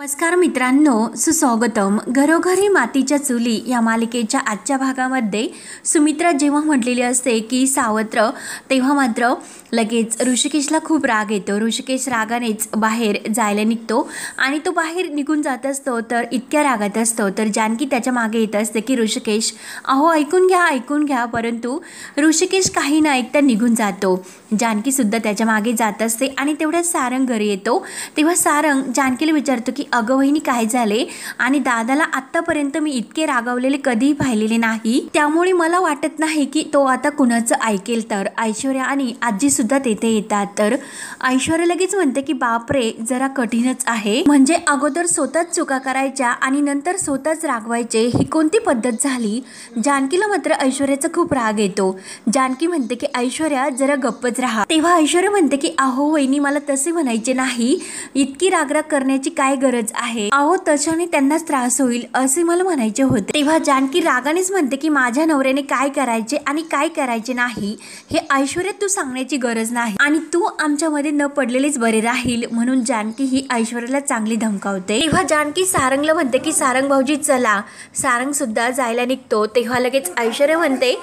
नमस्कार मित्रांनो, सुस्वागतम. घरोघरी मातीच्या चुली या मालिकेच्या आजच्या भागामध्ये सुमित्रा जेव्हा म्हटलेली असते की सावत्र, तेव्हा मात्र लगेच ऋषिकेशला खूप राग येतो. ऋषिकेश रागानेच बाहेर जायला निघतो आणि तो बाहेर निघून जात असतो तर इतक्या रागात असतो तर जानकी त्याच्या मागे येत असते की ऋषिकेश अहो ऐकून घ्या. परंतु ऋषिकेश काही न ऐकता निघून जातो. जानकीसुद्धा त्याच्या मागे जात असते आणि तेवढ्यात सारंग घरी येतो. तेव्हा सारंग जानकीला विचारतो की अगं वहिनी काय झाले, आणि दादाला आत्तापर्यंत मी इतके रागावलेले कधीही पाहिलेले नाही, त्यामुळे मला वाटत नाही की तो आता कुणाचं ऐकेल. तर ऐश्वर्या आणि आजी सुद्धा तेथे येतात. तर ऐश्वर्या लगेच म्हणते की बापरे, जरा कठीणच आहे. म्हणजे अगोदर स्वतःच चुका करायच्या आणि नंतर स्वतःच रागवायचे, ही कोणती पद्धत झाली. जानकीला मात्र ऐश्वर्याचा खूप राग येतो. जानकी म्हणते की ऐश्वर्या जरा गप्पच राहा. तेव्हा ऐश्वर्या म्हणते की अहो वहिनी, मला तसे म्हणायचे नाही, इतकी रागराग करण्याची काय गरज आहे. अहो तशाने त्यांनाच त्रास होईल असे मला म्हणायचे होते. तेव्हा जानकी रागानेच म्हणते की माझ्या नवऱ्याने काय करायचे आणि काय करायचे नाही हे ऐश्वर्या तू सांगण्याची गरज नाही, आणि तू आमच्यामध्ये न पडलेलेच बरे राहील. म्हणून जानकी ही ऐश्वर्याला चांगली धमकावते. तेव्हा जानकी सारंगला म्हणते की सारंग भाऊजी चला. सारंग सुद्धा जायला निघतो. तेव्हा लगेच ऐश्वर्या म्हणते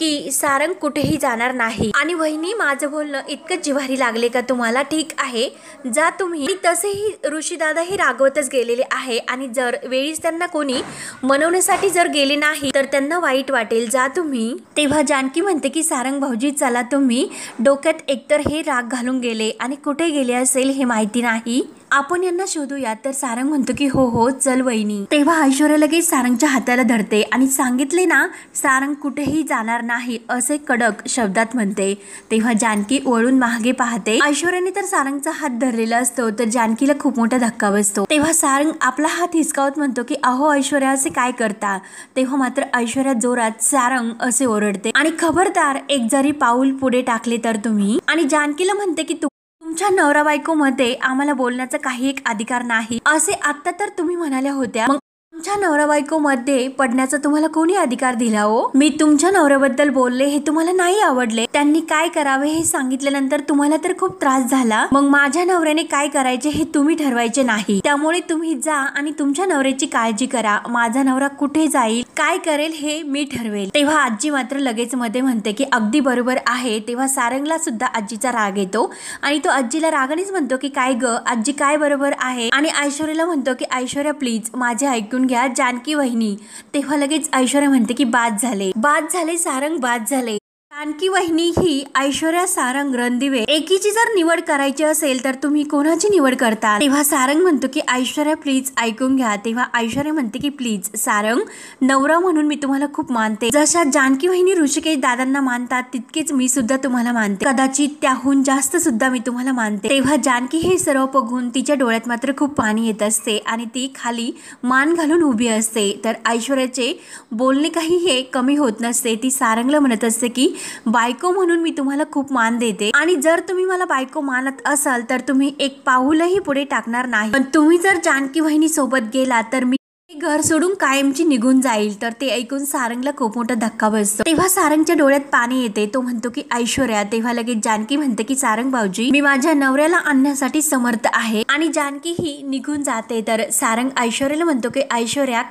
की सारंग कुठेही जाणार नाही, आणि वहिनी माझं बोलणं इतकं जिव्हारी लागले का तुम्हाला. ठीक आहे जा तुम्ही. तसेही ऋषीदादा हे रागवतच गेलेले आहे, आणि जर वेळीच त्यांना कोणी मनवण्यासाठी जर गेले नाही तर त्यांना वाईट वाटेल, जा तुम्ही. तेव्हा जानकी म्हणते की सारंग भाऊजी चला तुम्ही. डोक्यात एकतर हे राग घालून गेले आणि कुठे गेले असेल हे माहिती नाही, आपण यांना शोधूया. तर सारंग म्हणतो की हो चल वहिनी. तेव्हा ऐश्वर्या लगेच सारंगच्या हाताला धरते आणि सांगितले ना सारंग कुठेही जाणार नाही असे कडक शब्दात म्हणते. तेव्हा जानकी वळून मागे पाहते. ऐश्वर्याने तर सारंगचा हात धरलेला असतो तर जानकीला खूप मोठा धक्का बसतो. तेव्हा सारंग आपला हात हिसकावत म्हणतो की अहो ऐश्वर्या असे काय करता. तेव्हा मात्र ऐश्वर्या जोरात सारंग असे ओरडते आणि खबरदार एक जरी पाऊल पुढे टाकले तर तुम्ही. आणि जानकीला म्हणते की तुमच्या नवरा बायको मध्ये आम्हाला बोलण्याचा काही एक अधिकार नाही असे आता तर तुम्ही म्हणाल्या होत्या, मग तुमच्या नवरा बायको मध्ये पडण्याचा तुम्हाला कोणी अधिकार दिला हो. मी तुमच्या नवऱ्याबद्दल बोलले हे तुम्हाला नाही आवडले, त्यांनी काय करावे हे सांगितल्यानंतर तुम्हाला तर खूप त्रास झाला, मग माझ्या नवऱ्याने काय करायचे हे तुम्ही ठरवायचे नाही, त्यामुळे तुम्ही जा आणि तुमच्या नवऱ्याची काळजी करा. माझा नवरा कुठे जाईल काय करेल हे मी ठरवेल. तेव्हा आजी मात्र लगेच मध्ये म्हणते की अगदी बरोबर आहे. तेव्हा सारंगला सुद्धा आजीचा राग येतो आणि तो आजीला रागानेच म्हणतो की काय ग आजी काय बरोबर आहे, आणि ऐश्वर्याला म्हणतो की ऐश्वर्या प्लीज माझे ऐकून घ्या जानकी वहिनी. तेव्हा लगेच ऐश्वर्या म्हणते की बाद झाले सारंग, बाद झाले. जानकी वहिनी ही ऐश्वर्या सारंग रणदिवे एकीची जर निवड करायची असेल तर तुम्ही कोणाची निवड करता. तेव्हा सारंग म्हणतो की ऐश्वर्या प्लीज ऐकून घ्या. तेव्हा ऐश्वर्या म्हणते की प्लीज सारंग, नवरा म्हणून मी तुम्हाला खूप मानते. जशा जानकी वहिनी ऋषिकेश दादांना मानतात तितकेच मी सुद्धा तुम्हाला मानते, कदाचित त्याहून जास्त सुद्धा मी तुम्हाला मानते. तेव्हा जानकी हे सर्व बघून तिच्या डोळ्यात मात्र खूप पाणी येत असते आणि ती खाली मान घालून उभी असते. तर ऐश्वर्याचे बोलणे काही हे कमी होत नसते. ती सारंगला म्हणत असते की बायको म्हणून मी तुम्हाला खूप मान देते, आणि जर तुम्ही मला बायको मानत असाल तर तुम्ही एक पाऊलही पुढे टाकणार नाही, पण तुम्ही जर जानकी वहिनी सोबत गेला तर मी घर सोडून कायमची निघून जाईल. तर ते ऐकून सारंगला खूप मोठा धक्का बसतो. तेव्हा सारंगच्या डोळ्यात पाणी येते. तो म्हणतो की ऐश्वर्या. तेव्हा लगेच जानकी म्हणते की सारंग भाऊजी मी माझ्या नवऱ्याला आणण्यासाठी समर्थ आहे, आणि जानकी ही निघून जाते. तर सारंग ऐश्वर्याला म्हणतो की ऐश्वर्या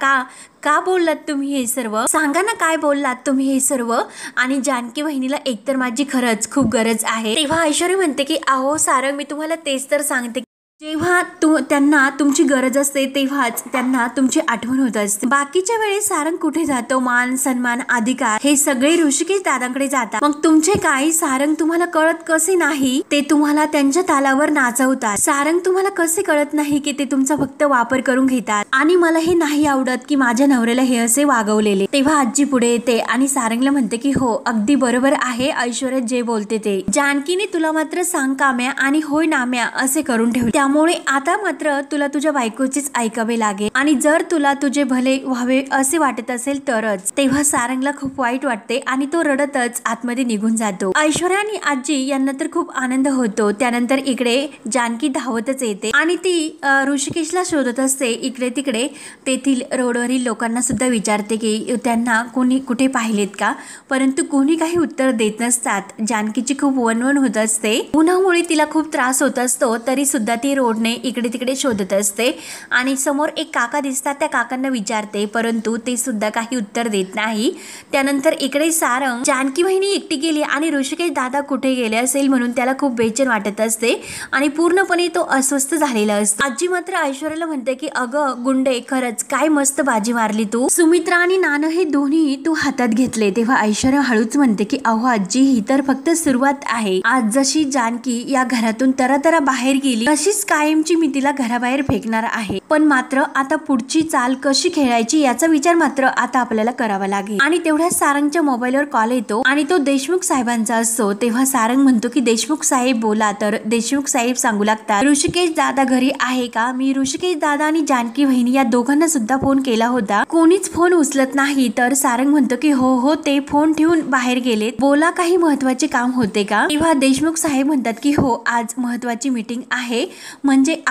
का बोललात तुम्ही हे सर्व, सांगा ना काय बोललात तुम्ही हे सर्व, आणि जानकी वहिनीला एकतर माझी खरंच खूप गरज आहे. तेव्हा ऐश्वर्या म्हणते की अहो सारंग मी तुम्हाला तेच तर सांगते, जेव्हा त्यांना तुमची गरज असते तेव्हाच त्यांना तुमची आठवण होत असते. बाकीच्या वेळेस सारंग कुठे जातो, मान सन्मान अधिकार हे सगळे ऋषिकेश दादांकडे जातात. मग तुमचे काही सारंग तुम्हाला कळत कसे नाही, ते तुम्हाला त्यांच्या तालावर नाचवतात. सारंग तुम्हाला कसे कळत नाही की ते तुमचा फक्त वापर करून घेतात, आणि मला हे नाही आवडत की माझ्या नवऱ्याला हे असे वागवलेले. तेव्हा आजी पुढे येते आणि सारंगला म्हणते की हो अगदी बरोबर आहे ऐश्वर्या जे बोलते ते. जानकीने तुला मात्र सांग काम्या आणि होय नाम्या असे करून ठेवले, त्यामुळे आता मात्र तुला तुझ्या बायकोचेच ऐकावे लागेल, आणि जर तुला तुझे भले व्हावे असे वाटत असेल तरच. तेव्हा सारंगला खूप वाईट वाटते आणि तो रडतच आतमध्ये निघून जातो. ऐश्वर्या आणि आजी यांना तर खूप आनंद होतो. त्यानंतर इकडे जानकी धावतच येते आणि ती ऋषिकेशला शोधत असते इकडे तिकडे. तेथील रोडवरील लोकांना सुद्धा विचारते की त्यांना कोणी कुठे पाहिलेत का, परंतु कोणी काही उत्तर देत नसतात. जानकीची खूप वणवण होत असते. उन्हामुळे तिला खूप त्रास होत असतो, तरी सुद्धा ती बाहेर ओढणे इकडे तिकडे शोधत असते आणि समोर एक काका दिसतात, त्या काकांना विचारते परंतु ते सुद्धा काही उत्तर देत नाही। त्यानंतर इकडे सारंग जानकी वहिनी एकटी गेली आणि ऋषिकेश दादा कुठे गेले असेल म्हणून त्याला खूप बेचैन वाटत असते आणि पूर्णपणे तो अस्वस्थ झालेला असतो। आजी मात्र ऐश्वर्याला म्हणते की अगं गुंडे, खरंच काय मस्त बाजी मारली तू। सुमित्रा आणि नाणं हे दोन्ही तू हातात घेतले। तेव्हा ऐश्वर्या हळूच म्हणते की अहो आजी, ही तर फक्त सुरुवात आहे। आज जशी जानकी या घरातून तरातरा बाहेर गेली तशीच कायमची मी तिला घराबाहेर फेकणार आहे। पण मात्र आता पुढची चाल कशी खेळायची याचा विचार मात्र आता आपल्याला करावा लागेल। आणि तेवढ्या सारंगच्या मोबाईलवर कॉल येतो आणि तो देशमुख साहेबांचा असतो। तेव्हा सारंग म्हणतो की देशमुख साहेब बोला। तर देशमुख साहेब सांगू लागतात ऋषिकेश दादा घरी आहे का? मी ऋषिकेश दादा आणि जानकी वहिनी या दोघांना सुद्धा फोन केला होता, कोणीच फोन उचलत नाही। तर सारंग म्हणतो की हो ते फोन ठेवून बाहेर गेलेत, बोला काही महत्वाचे काम होते का? तेव्हा देशमुख साहेब म्हणतात की हो, आज महत्वाची मीटिंग आहे, म्हणजे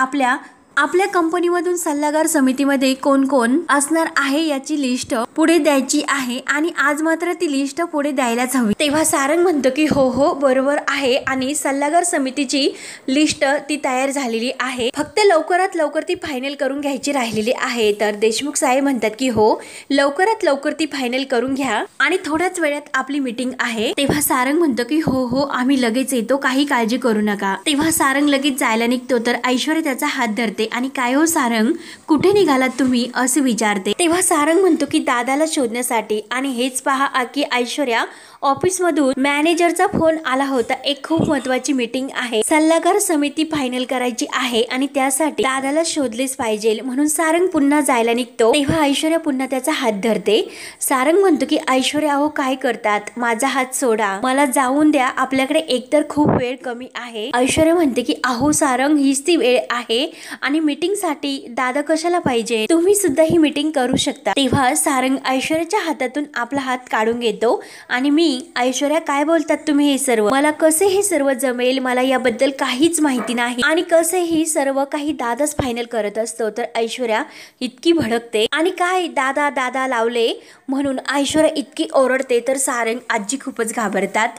आपल्या कंपनीमधून सल्लागार समितीमध्ये कोण कोण असणार आहे याची लिस्ट पुढे द्यायची आहे आणि आज मात्र ती लिस्ट पुढे द्यायलाच हवी। तेव्हा सारंग म्हणतो की हो बरोबर आहे आणि सल्लागार समितीची लिस्ट ती तयार झालेली आहे, फक्त लवकरात लवकर ती फायनल करून घ्यायची राहिलेली आहे। तर देशमुख साहेब म्हणतात की हो, लवकरात लवकर ती फायनल करून घ्या आणि थोड्याच वेळात आपली मीटिंग आहे। तेव्हा सारंग म्हणतो की हो आम्ही लगेच येतो, काही काळजी करू नका। तेव्हा सारंग लगेच जायला निघतो तर ऐश्वर्या त्याचा हात धरते आणि काय हो सारंग, कुठे निघालात तुम्ही असे विचारते। तेव्हा सारंग म्हणतो की दादाला शोधण्यासाठी। आणि हेच पहा की ऐश्वर्या ऑफिस मधून मॅनेजरचा फोन आला होता, एक खूप महत्वाची मीटिंग आहे, सल्लागार समिती फायनल करायची आहे आणि त्यासाठी दादाला शोधलेच पाहिजे, म्हणून सारंग पुन्हा जायला निघतो। तेव्हा ऐश्वर्या पुन्हा त्याचा हात धरते। सारंग म्हणतो की ऐश्वर्या अहो काय करतात, माझा हात सोडा, मला जाऊन द्या, आपल्याकडे एकतर खूप वेळ कमी आहे। ऐश्वर्या म्हणते की अहो सारंग, हीच ती वेळ आहे आणि मीटिंग साठी दादा कशाला पाहिजे, तुम्ही सुद्धा ही मीटिंग करू शकता। तेव्हा सारंग ऐश्वर्याच्या हातातून आपला हात काढून घेतो आणि मी ऐश्वर्या काय बोलतात तुम्ही हे सर्व, मला कसे हे सर्व जमेल, मला याबद्दल काहीच माहिती नाही आणि कसे ही सर्व काही दादाच फायनल करत असतो। तर ऐश्वर्या इतकी भडकते आणि काय दादा लावले म्हणून ऐश्वर्या इतकी ओरडते तर सारंग आजी खूपच घाबरतात।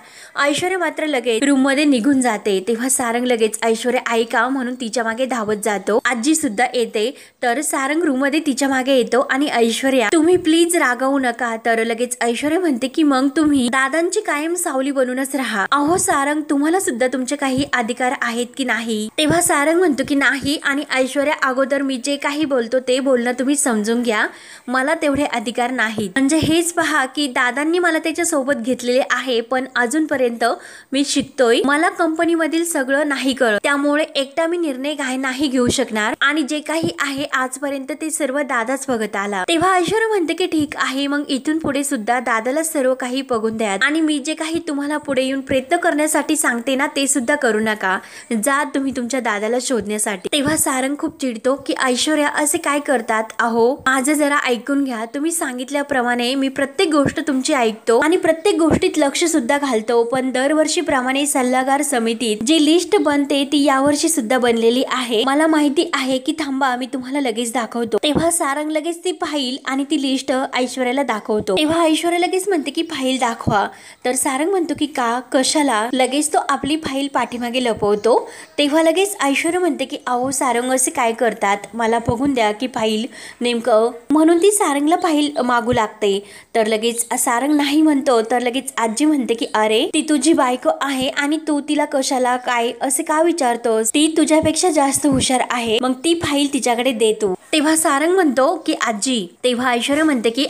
ऐश्वर्या मात्र लगेच रूम मध्ये निघून जाते। तेव्हा सारंग लगेच ऐश्वर्या ऐका म्हणून तिच्या मागे धावत जातो। आजी सुद्धा येते तर सारंग रूम मध्ये तिच्या मागे येतो आणि ऐश्वर्या तुम्ही प्लीज रागवू नका। तर लगेच ऐश्वर्या म्हणते की मग तुम्ही दादांची कायम सावली बनूनच राहा। अहो सारंग, तुम्हाला सुद्धा तुमचे काही अधिकार आहेत की नाही? तेव्हा सारंग म्हणतो की नाही आणि ऐश्वर्या अगोदर मी जे काही बोलतो ते बोलणं तुम्ही समजून घ्या, मला तेवढे अधिकार नाहीत। म्हणजे हेच पहा की दादांनी मला त्याच्या सोबत घेतलेले आहे पण अजूनपर्यंत मी शिकतोय, मला कंपनी मधील सगळं नाही कळत, त्यामुळे एकटा मी निर्णय नाही घेऊ शकणार आणि जे काही आहे आजपर्यंत ते सर्व दादाच बघत आला। तेव्हा ऐश्वर्या म्हणते की ठीक आहे, मग इथून पुढे सुद्धा दादाला सर्व काही बघून द्या आणि मी जे काही तुम्हाला पुढे येऊन प्रयत्न करण्यासाठी सांगते ना ते सुद्धा करू नका, जा तुम्ही तुमच्या दादाला शोधण्यासाठी। तेव्हा सारंग खूप चिडतो की ऐश्वर्या असे काय करतात, अहो माझं जरा ऐकून घ्या, तुम्ही सांगितल्याप्रमाणे मी प्रत्येक गोष्ट तुमची ऐकतो आणि प्रत्येक गोष्टीत लक्ष सुद्धा घालतो, पण दरवर्षी प्रमाणे सल्लागार समितीत जी लिस्ट बनते ती यावर्षी सुद्धा बनलेली आहे, मला माहिती आहे की थांबा मी तुम्हाला लगेच दाखवतो। तेव्हा सारंग लगेच ती फाईल आणि ती लिस्ट ऐश्वर्याला दाखवतो। तेव्हा ऐश्वर्या लगेच म्हणते की फाईल दाखवा। तर सारंग म्हणतो की का, कशाला? लगेच तो आपली फाईल पाठीमागे लपवतो। तेव्हा लगेच ऐश्वर्या म्हणते की अहो सारंग असे काय करतात, मला बघून द्या की फाईल नेमकं, म्हणून ती सारंगला फाईल मागू लागते। तर लगेच सारंग नाही म्हणतो तर लगेच आजी म्हणते की अरे ती तुझी बायको आहे आणि तू तिला कशाला काय असे का विचारतोस, ती तुझ्यापेक्षा जास्त हुशार आहे, मग ती फाईल तिच्याकडे दे तू। तेव्हा सारंग म्हणतो की आजी, तेव्हा ऐश्वर्या म्हणते की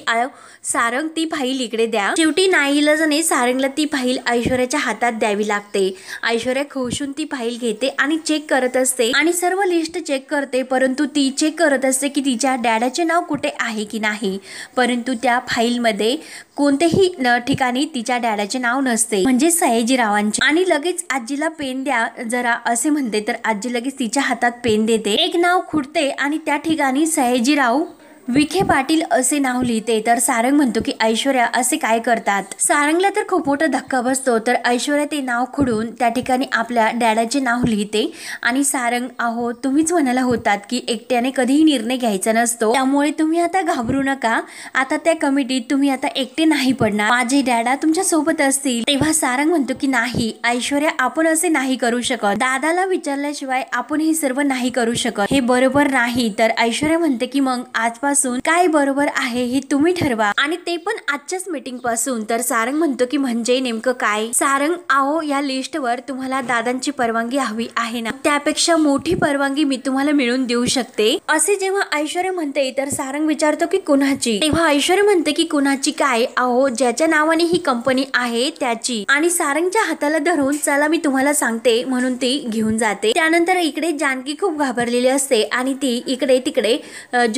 सारंग ती फाईल इकडे द्या। शेवटी नाईलाजाने सारंगला ती फाईल ऐश्वर्याच्या हातात द्यावी लागते। ऐश्वर्या खोशून ती फाईल घेते आणि चेक करत असते आणि सर्व लिस्ट चेक करते, परंतु ती चेक करत असते की तिच्या डॅडाचे नाव कुठे आहे की नाही, परंतु त्या फाईल मध्ये कोणतेही ठिकाणी तिच्या डॅडाचे नाव नसते, म्हणजे सयाजीरावांचे। आणि लगेच आजीला पेन द्या जरा असे म्हणते तर आजी लगेच तिच्या हातात पेन देते, एक नाव खुटते आणि त्या ठिकाणी सयाजीराव विखे पाटील असे नाव लिहिते तर सारंग म्हणतो की ऐश्वर्या असे काय करतात। सारंगला तर खूप मोठा धक्का बसतो, तर ऐश्वर्या ते नाव खोडून त्या ठिकाणी आपल्या डॅडाचे नाव लिहिते आणि सारंग अहो तुम्हीच म्हणाला होतात की एकट्याने कधीही निर्णय घ्यायचा नसतो, त्यामुळे तुम्ही आता घाबरू नका, आता त्या कमिटीत तुम्ही आता एकटे नाही पडणार, माझे डॅडा तुमच्या सोबत असतील। तेव्हा सारंग म्हणतो की नाही ऐश्वर्या आपण असे नाही करू शकत, दादाला विचारल्याशिवाय आपण हे सर्व नाही करू शकत, हे बरोबर नाही। तर ऐश्वर्या म्हणते की मग आजपासून काय बरोबर आहे हे तुम्ही ठरवा आणि ते पण आजच्याच मीटिंग पासून। तर सारंग म्हणतो की म्हणजे नेमकं काय। सारंग आओ या लिस्ट वर तुम्हाला दादांची परवानगी हवी आहे ना, त्यापेक्षा मोठी परवानगी मी तुम्हाला मिळवून देऊ शकते असे जेव्हा ऐश्वर्या म्हणते तर सारंग विचारतो की कुणाची। तेव्हा ऐश्वर्या म्हणते की कुणाची काय, अहो ज्याच्या नावाने ही कंपनी आहे त्याची। आणि सारंगच्या हाताला धरून चला मी तुम्हाला सांगते म्हणून ती घेऊन जाते। त्यानंतर इकडे जानकी खूप घाबरलेली असते आणि ती इकडे तिकडे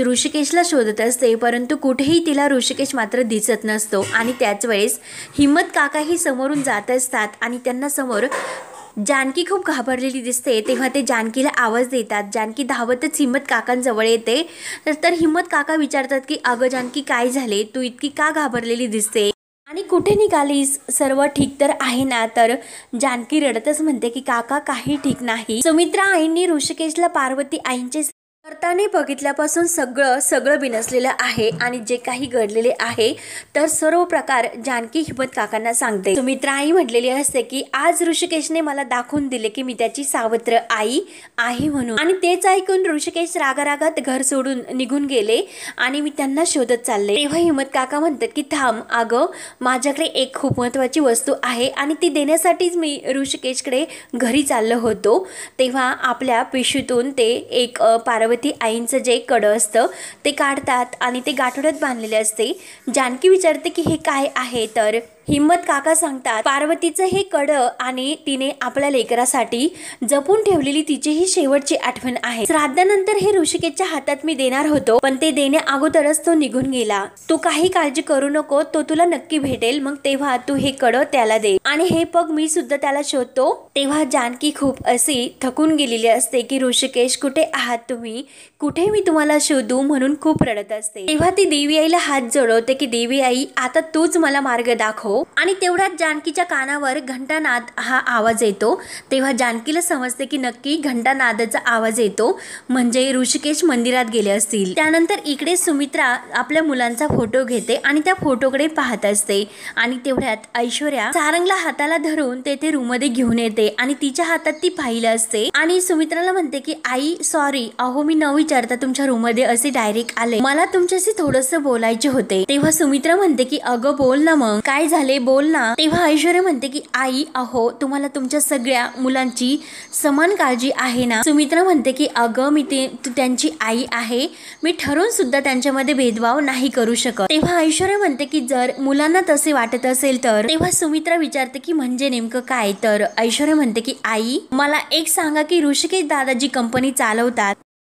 ऋषिकेशला शोधत असते, परंतु कुठेही तिला ऋषिकेश मात्र दिसत नसतो। आणि त्याच वेळेस हिम्मत काकाही समोरून जात असतात आणि त्यांना समोर जानकी खूप घाबरलेली दिसते। तेव्हा ते जानकीला आवाज देतात, जानकी धावतच हिम्मत काकांजवळ येते। तर हिम्मत काका विचारतात की अगं जानकी काय झाले, तू इतकी का घाबरलेली दिसते आणि कुठे निघालीस, सर्व ठीक तर आहे ना। तर जानकी रडतच म्हणते की काका काही ठीक नाही, सुमित्रा आईंनी ऋषिकेशला पार्वती आईंचे करताना बघितल्यापासून सगळं बिनसलेलं आहे आणि जे काही घडलेले आहे तर सर्व प्रकार जानकी हिम्मत काकांना सांगते। सुमित्रा आई म्हटलेली असते की आज ऋषिकेशने मला दाखवून दिले की मी त्याची सावत्र आई आहे म्हणून, आणि तेच ऐकून ऋषिकेश रागारागात घर सोडून निघून गेले आणि मी त्यांना शोधत चालले। तेव्हा हिम्मत काका म्हणतात की थांब, अगं माझ्याकडे एक खूप महत्वाची वस्तू आहे आणि ती देण्यासाठीच मी ऋषिकेशकडे घरी चाललो होतो। तेव्हा आपल्या पिशवीतून ते एक पार्वती आईंचं जे कडं असतं ते काढतात आणि ते गाठोड्यात बांधलेले असते। जानकी विचारते की हे काय आहे, तर हिम्मत काका सांगतात पार्वतीचं हे कडं आणि तिने आपल्या लेकरासाठी जपून ठेवलेली तिची ही शेवटची आठवण आहे। श्राद्धानंतर हे ऋषिकेशच्या हातात मी देणार होतो, पण ते देण्या अगोदरच तो निघून गेला, तू काही काळजी करू नको, तो तुला नक्की भेटेल, मग तेव्हा तू हे कडं त्याला दे आणि हे पग मी सुद्धा त्याला शोधतो। तेव्हा जानकी खूप अशी थकून गेलेली असते की ऋषिकेश कुठे आहात तुम्ही, कुठे मी तुम्हाला शोधू, म्हणून खूप रडत असते। तेव्हा ती देवी आईला हात जोडवते की देवी आई आता तूच मला मार्ग दाखव। आणि तेवढ्यात जानकीच्या कानावर घंटानाद हा आवाज येतो। तेव्हा जानकीला समजते की नक्की घंटानादाचा आवाज येतो म्हणजे ऋषिकेश मंदिरात गेले असतील। त्यानंतर इकडे सुमित्रा आपल्या मुलांचा फोटो घेते आणि त्या फोटोकडे पाहत असते आणि तेवढ्यात ऐश्वर्या सारंगला हाताला धरून तेथे रूम मध्ये घेऊन येते आणि तिच्या हातात ती फाईल असते आणि सुमित्राला म्हणते की आई सॉरी, अहो मी न विचारता तुमच्या रूम मध्ये असे डायरेक्ट आले, मला तुमच्याशी थोडस बोलायचे होते। तेव्हा सुमित्रा म्हणते की अगं बोल ना, मग काय झाले बोल ना। तेव्हा ऐश्वर्या म्हणते की आई अहो तुम्हाला तुमच्या सगळ्या मुलांची समान काळजी आहे ना। सुमित्रा म्हणते की अगं मी त्यांची आई आहे, मी ठरवून सुद्धा त्यांच्यामध्ये भेदभाव नाही करू शकत। तेव्हा ऐश्वर्या म्हणते की जर मुलांना तसे वाटत असेल तर। तेव्हा सुमित्रा विचारते की म्हणजे नेमकं काय, तर ऐश्वर्या म्हणते की आई मला एक सांगा की ऋषिकेश दादा जी कंपनी चालवतात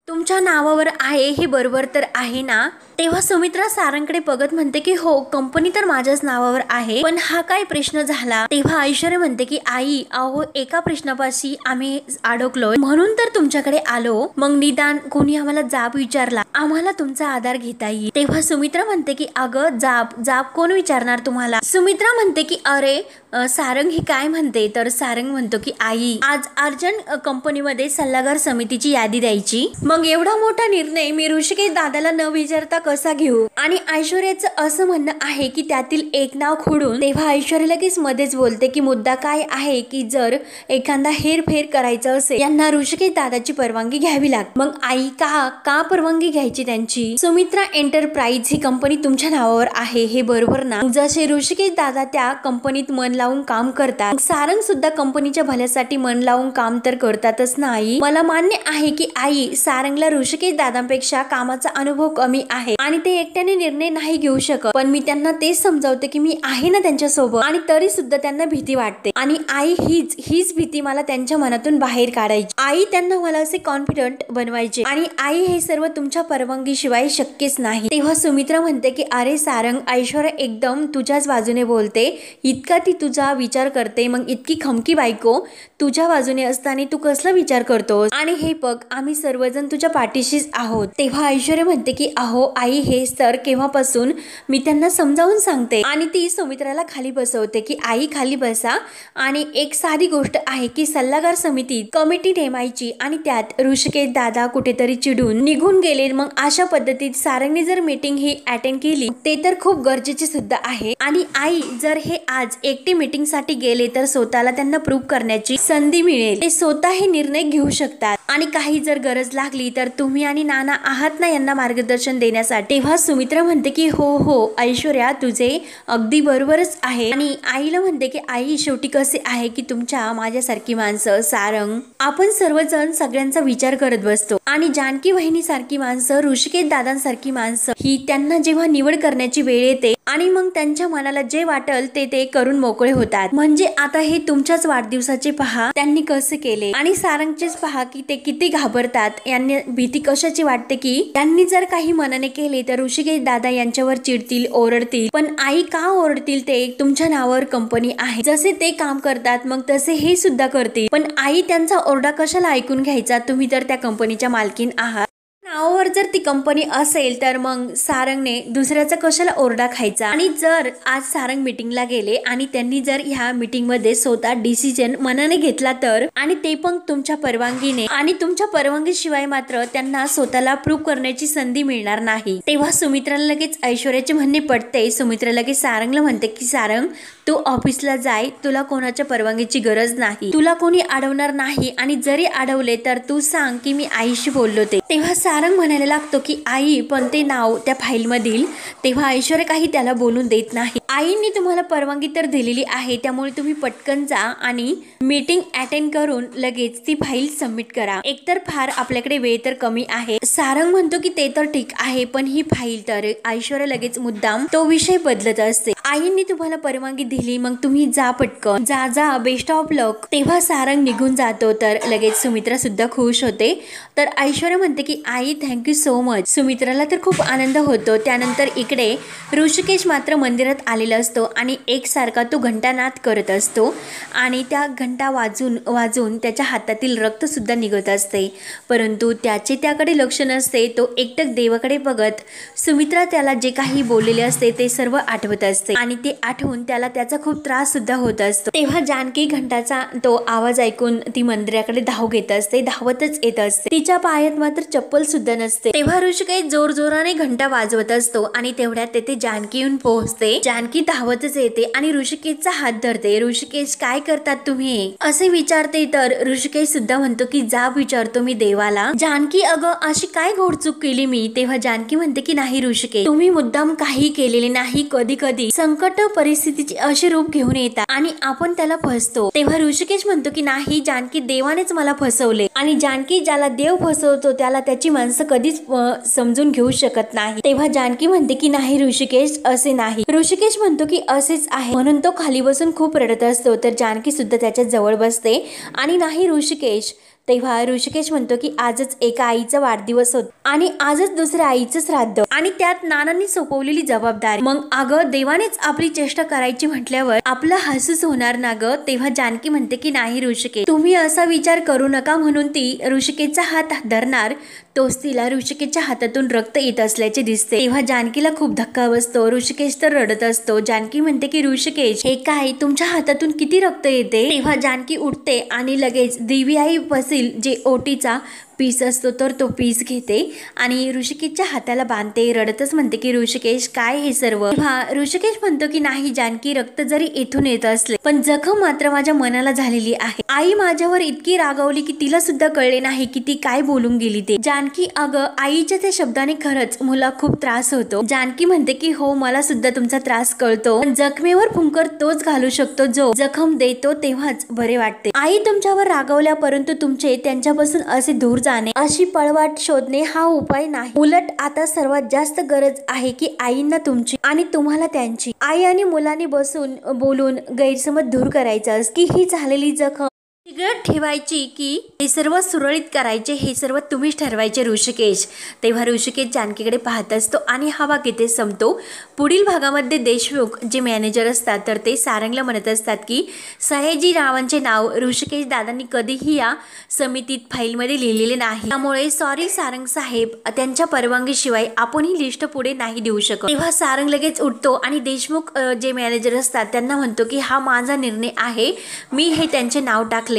तुमच्या नावावर आहे हे बरोबर तर आहे ना। तेव्हा सुमित्रा सारंगकडे बघत म्हणते की हो कंपनी तर माझ्याच नावावर आहे, पण हा काय प्रश्न झाला। तेव्हा ऐश्वर्या म्हणते की आई अहो एका प्रश्नापाशी आम्ही अडकलोय म्हणून तर तुमच्याकडे आलो, मग निदान कोणी आम्हाला जाब विचारला आम्हाला तुमचा आधार घेता येईल। तेव्हा सुमित्रा म्हणते की अगं जाब कोण विचारणार तुम्हाला। सुमित्रा म्हणते की अरे सारंग ही काय म्हणते, तर सारंग म्हणतो की आई आज अर्जंट कंपनीमध्ये सल्लागार समितीची यादी द्यायची, मग एवढा मोठा निर्णय मी ऋषिकेश दादाला न विचारता कसा घेऊ। आणि ऐश्वर्याचं असं म्हणणं आहे की त्यातील एक नाव खोडून। तेव्हा ऐश्वर्या लगेच मध्येच बोलते की मुद्दा काय आहे की जर एखादा हेरफेर करायचं असेल यांना ऋषिकेश दादाची परवानगी घ्यावी लागते। मग आई का परवानगी घ्यायची त्यांची। सुमित्रा एंटरप्राइज ही कंपनी तुमच्या नावावर आहे हे बरोबर ना, जसे ऋषिकेश दादा त्या कंपनीत मन लावून काम करतात, सारंग सुद्धा कंपनीच्या भल्यासाठी मन लावून काम तर करतातच ना आई। मला मान्य आहे की आई सारंगला ऋषिकेश दादांपेक्षा कामाचा अनुभव कमी आहे आणि ते एकट्याने निर्णय नाही घेऊ शकत, पण मी त्यांना तेच समजावते की मी आहे ना त्यांच्या सोबत, आणि तरी सुद्धा त्यांना भीती वाटते आणि आई हीच भीती मला त्यांच्या मनातून बाहेर काढायची। आई त्यांना मला असे कॉन्फिडंट बनवायचे आणि आई हे सर्व तुमच्या परवानगीशिवाय शक्यच नाही। तेव्हा सुमित्रा म्हणते की अरे सारंग ऐश्वर्या एकदम तुझ्याच बाजूने बोलते, इतका ती तुझा विचार करते, मग इतकी खमकी बायको तुझ्या बाजूने असताना तू कसला विचार करतोस, आणि हे बघ आम्ही सर्वजण तुझ्या पाठीशीच आहोत। तेव्हा ऐश्वर्या म्हणते की अहो आई हेच तर केव्हापासून मी त्यांना समजावून सांगते आणि ती सुमित्राला खाली बसवते की आई खाली बसा आणि एक साधी गोष्ट आहे की सल्लागार समितीत कमिटी नेमायची आणि त्यात ऋषिकेश दादा कुठेतरी चिडून निघून गेले। मग अशा पद्धतीत सारंगने जर मीटिंग ही अटेंड केली ते तर खूप गरजेचे सुद्धा आहे आणि आई जर हे आज एकटी मीटिंग साठी गेले तर स्वतःला त्यांना प्रूव्ह करण्याची संधी मिळेल। ते स्वतः हे निर्णय घेऊ शकतात आणि काही जर गरज लागली तर तुम्ही आणि नाना आहात ना यांना मार्गदर्शन देण्यासाठी। तेव्हा सुमित्रा म्हणते की हो हो ऐश्वर्या तुझे अगदी बरोबरच आहे आणि आईला म्हणते की आई शेवटी कसे आहे की तुमच्या माझ्यासारखी माणसं सारंग आपण सर्वजण सगळ्यांचा विचार करत बसतो आणि जानकी वहिनी सारखी माणसं ऋषिकेश दादांसारखी माणसं ही त्यांना जेव्हा निवड करण्याची वेळ येते आणि मग त्यांच्या मनाला जे वाटल ते करून मोकळे होतात। म्हणजे आता हे तुमच्याच वाढदिवसाचे पहा त्यांनी कसे केले आणि सारंगचेच पहा की ते किती घाबरतात। यांनी भीती कशाची वाटते की त्यांनी जर काही मनाने केले तर ऋषिकेश दादा यांच्यावर चिडतील ओरडतील, पण आई का ओरडतील ते तुमच्या नावावर कंपनी आहे जसे ते काम करतात मग तसे हे सुद्धा करतील, पण आई त्यांचा ओरडा कशाला ऐकून घ्यायचा, तुम्ही तर त्या कंपनीच्या मालकीन आहात। नावावर जर ती कंपनी असेल तर मग सारंगने दुसऱ्याचा कशाला ओरडा खायचा। आणि जर आज सारंग मीटिंगला गेले आणि त्यांनी जर ह्या मीटिंग मध्ये स्वतः डिसिजन मनाने घेतला तर आणि ते पण तुमच्या परवानगीने आणि तुमच्या परवानगीशिवाय मात्र त्यांना स्वतःला प्रूव्ह करण्याची संधी मिळणार नाही। तेव्हा सुमित्राला लगेच ऐश्वर्याचे म्हणणे पडते। सुमित्रा लगेच सारंगला म्हणते की सारंग तू ऑफिसला जाय, तुला कोणाच्या परवानगीची गरज नाही, तुला कोणी अडवणार नाही आणि जरी अडवले तर तू सांग की मी आईशी बोललो ते। तेव्हा सारंग म्हणायला लागतो की आई पण ते नाव त्या फाईल मधील। तेव्हा ऐश्वर्या काही त्याला बोलून देत नाही। आईंनी तुम्हाला परवानगी तर दिलेली आहे त्यामुळे तुम्ही पटकन जा आणि मीटिंग अटेंड करून लगेच ती फाईल सबमिट करा, एकतर फार आपल्याकडे वेळ तर कमी आहे। सारंग म्हणतो की ते तर ठीक आहे पण ही फाईल तर ऐश्वर्या लगेच मुद्दाम तो विषय बदलत असते। आईंनी तुम्हाला परवानगी दिली मग तुम्ही जा पटकन जा जा बेस्ट ऑफ लक। तेव्हा सारंग निघून जातो तर लगेच सुमित्रा सुद्धा खुश होते। तर ऐश्वर्या म्हणते की आई थँक्यू सो मच। सुमित्राला तर खूप आनंद होतो। त्यानंतर इकडे ऋषिकेश मात्र मंदिरात आलेला असतो आणि एकसारखा तो घंटानाद करत असतो आणि त्या घंटा वाजून वाजून त्याच्या हातातील रक्त सुद्धा निघत असते, परंतु त्याचे त्याकडे लक्ष नसते। तो एकटक देवाकडे बघत सुमित्रा त्याला जे काही बोललेले असते ते सर्व आठवत असते आणि ते आठवून त्याला त्याचा खूप त्रास सुद्धा होत असतो। तेव्हा जानकी घंटाचा तो आवाज ऐकून ती मंदिराकडे धाव घेत असते, धावतच येत असते। तिच्या पायात मात्र चप्पल सुद्धा नसते। तेव्हा ऋषिकेश जोर जोराने घंटा वाजवत असतो आणि तेवढ्यात तेथे जानकी येऊन पोहोचते। जानकी धावतच येते आणि ऋषिकेशचा हात धरते। ऋषिकेश काय करतात तुम्ही असे विचारते तर ऋषिकेश सुद्धा म्हणतो की जा विचारतो मी देवाला। जानकी अगं अशी काय घोडचूक केली मी। तेव्हा जानकी म्हणते की नाही ऋषिकेश तुम्ही मुद्दाम काही केलेले नाही, कधी कधी संकट परिस्थितीचे असे रूप घेऊन येतात आणि आपण त्याला फसतो। तेव्हा ऋषिकेश म्हणतो की नाही जानकी देवानेच मला फसवले आणि जानकी ज्याला देव फसवतो त्याला त्याची माणसं कधीच समजून घेऊ शकत नाही। तेव्हा जानकी म्हणते की नाही ऋषिकेश असे नाही। ऋषिकेश म्हणतो की असेच आहे म्हणून तो खाली बसून खूप रडत असतो। तर जानकी सुद्धा त्याच्या जवळ बसते आणि नाही ऋषिकेश। तेव्हा ऋषिकेश म्हणतो की आजच एका आईचा वाढदिवस होता आणि आजच दुसऱ्या आईचं श्राद्ध आणि त्यात नानांनी सोपवलेली जबाबदारी, मग अगं देवानेच आपली चेष्टा करायची म्हटल्यावर आपलं हसूच होणार ना ग। तेव्हा जानकी म्हणते की नाही ऋषिकेश तुम्ही असा विचार करू नका, म्हणून ती ऋषिकेशचा हात धरणार तोच तिला ऋषिकेशच्या हातातून रक्त येत असल्याचे दिसते। तेव्हा जानकीला खूप धक्का बसतो। ऋषिकेश तर रडत असतो। जानकी म्हणते की ऋषिकेश हे काय तुमच्या हातातून किती रक्त येते। तेव्हा जानकी उठते आणि लगेच देवी आई जे ओटीचा पीस असतो तर तो पीस घेते आणि ऋषिकेशच्या हाताला बांधते। रडतच म्हणते की ऋषिकेश काय हे सर्व। तेव्हा ऋषिकेश म्हणतो की नाही जानकी रक्त जरी येथून येत असले पण जखम मात्र माझ्या मनाला झालेली आहे। आई माझ्यावर इतकी रागावली की तिला सुद्धा कळले नाही की ती काय बोलून गेली ते। जानकी अगं आईच्या त्या शब्दाने खरंच मला खूप त्रास होतो। जानकी म्हणते की हो मला सुद्धा तुमचा त्रास कळतो, पण जखमेवर फुंकर तोच घालू शकतो जो जखम देतो तेव्हाच बरे वाटते। आई तुमच्यावर रागावल्या परंतु तुमचे त्यांच्यापासून असे दूर जाणे अशी पळवाट शोधणे हा उपाय नाही। उलट आता सर्वात जास्त गरज आहे की आईंना तुमची आणि तुम्हाला त्यांची। आई आणि मुलांनी बसून बोलून गैरसमज दूर करायचा की ही झालेली जखम सिगरेट ठेवायची की हे सर्व सुरळीत करायचे हे सर्व तुम्हीच ठरवायचे ऋषिकेश. तेव्हा ऋषिकेश जानकीकडे पाहत असतो आणि हा वाक्य तिथे संपतो. पुढील भागामध्ये देशमुख जे मॅनेजर असतात तर ते सारंगला म्हणत असतात की सयाजी रावांचे नाव ऋषिकेश दादांनी कधीही या समितीत फाईलमध्ये लिहिलेले नाही, त्यामुळे सॉरी सारंग साहेब, त्यांच्या परवानगीशिवाय आपण ही लिस्ट पुढे नाही देऊ शकत. तेव्हा सारंग लगेच उठतो आणि देशमुख जे मॅनेजर असतात त्यांना म्हणतो की हा माझा निर्णय आहे, मी हे त्यांचे नाव टाकले.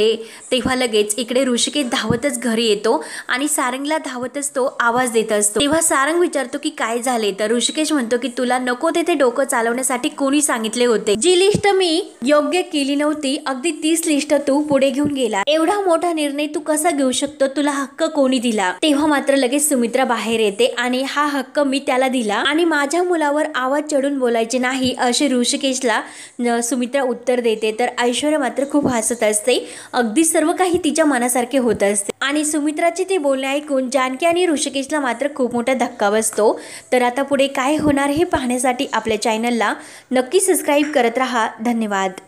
तेव्हा लगेच इकडे ऋषिकेश धावतच घरी येतो आणि सारंगला धावतच तो आवाज देत असतो. तेव्हा सारंग विचारतो की काय झाले, तर ऋषिकेश म्हणतो की तुला नको तेथे डोकं चालवण्यासाठी कोणी सांगितले होते, जी लिस्ट मी योग्य केली नव्हती अगदी तीच लिस्ट तू पुढे घेऊन गेला, एवढा मोठा निर्णय तू कसा घेऊ शकतो, तुला हक्क कोणी दिला. तेव्हा मात्र लगेच सुमित्रा बाहेर येते आणि हा हक्क मी त्याला दिला आणि माझ्या मुलावर आवाज चढून बोलायचे नाही असे ऋषिकेशला सुमित्रा उत्तर देते. तर ऐश्वर्या मात्र खूप हसत असते, अगदी सर्व काही तिच्या मनासारखे होत असते आणि सुमित्राचे ते बोलणे ऐकून जानकी आणि ऋषिकेशला मात्र खूप मोठा धक्का बसतो. तर आता पुढे काय होणार हे पाहण्यासाठी आपल्या चॅनलला नक्की सबस्क्राईब करत राहा. धन्यवाद.